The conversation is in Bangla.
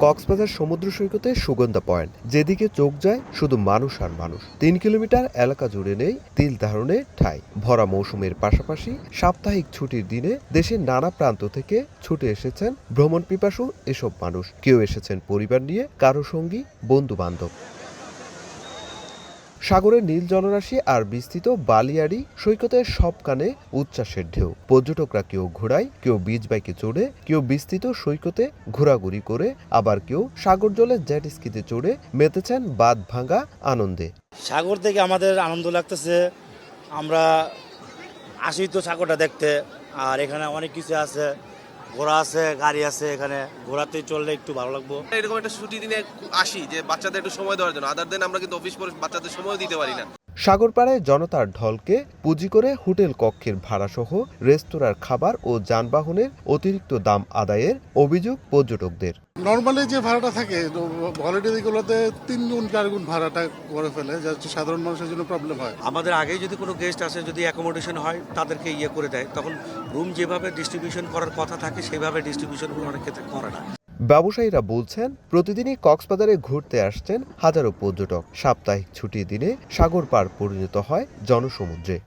কক্সবাজার সমুদ্র সৈকতে সুগন্ধা পয়েন্ট, যেদিকে চোখ যায় শুধু মানুষ আর মানুষ। ৩ কিলোমিটার এলাকা জুড়ে নেই তিল ধারণের ঠাঁই। ভরা মৌসুমের পাশাপাশি সাপ্তাহিক ছুটির দিনে দেশের নানা প্রান্ত থেকে ছুটে এসেছেন ভ্রমণ পিপাসু এসব মানুষ। কেউ এসেছেন পরিবার নিয়ে, কারো সঙ্গী, বন্ধু বান্ধব। সাগরের নীল জলরাশি আর বিস্তৃত বালিয়াড়ি সৈকতের সবখানে উচ্ছ্বাসের ঢেউ। পর্যটকরা কেউ ঘোড়ায়, কেউ বিচ বাইকে চড়ে, কেউ বিস্তৃত সৈকতে ঘোরাঘুরি করে, আবার কেউ সাগর জলে জেট স্কিতে চড়ে মেতেছেন বাঁধ ভাঙা আনন্দে। সাগর থেকে আমাদের আনন্দ লাগতেছে। আমরা আসি তো সাগরটা দেখতে, আর এখানে অনেক কিছু আছে, ঘোড়া আছে, গাড়ি আছে। এখানে ঘোড়াতে চললে একটু ভালো লাগবো। এরকম একটা ছুটি দিনে আসি যে বাচ্চাদের একটু সময় দেওয়ার জন্য। আদার দিন আমরা কিন্তু অফিস করে বাচ্চাদের সময় দিতে পারি না। সাগর পাড়ে জনতার ঢলকে পুঁজি করে হোটেল কক্ষের ভাড়াসহ রেস্তোরাঁর খাবার ও যানবাহনের অতিরিক্ত দাম আদায়ের অভিযোগ পর্যটকদের। নর্মালি যে ভাড়াটা থাকে হলিডেগুলোতে 3 গুণ 4 গুণ ভাড়াটা করে ফেলে, যা সাধারণ মানুষের জন্য প্রবলেম হয়। আমাদের আগেই যদি কোনো গেস্ট আসে, যদি অ্যাকোমোডেশন হয়, তাদেরকে করে দেয়, তখন রুম যেভাবে ডিস্ট্রিবিউশন করার কথা থাকে সেভাবে ডিস্ট্রিবিউশনগুলো অনেক ক্ষেত্রে করে না। ব্যবসায়ীরা বলছেন, প্রতিদিনই কক্সবাজারে ঘুরতে আসছেন হাজারো পর্যটক। সাপ্তাহিক ছুটির দিনে সাগর পাড় পরিণত হয় জনসমুদ্রে।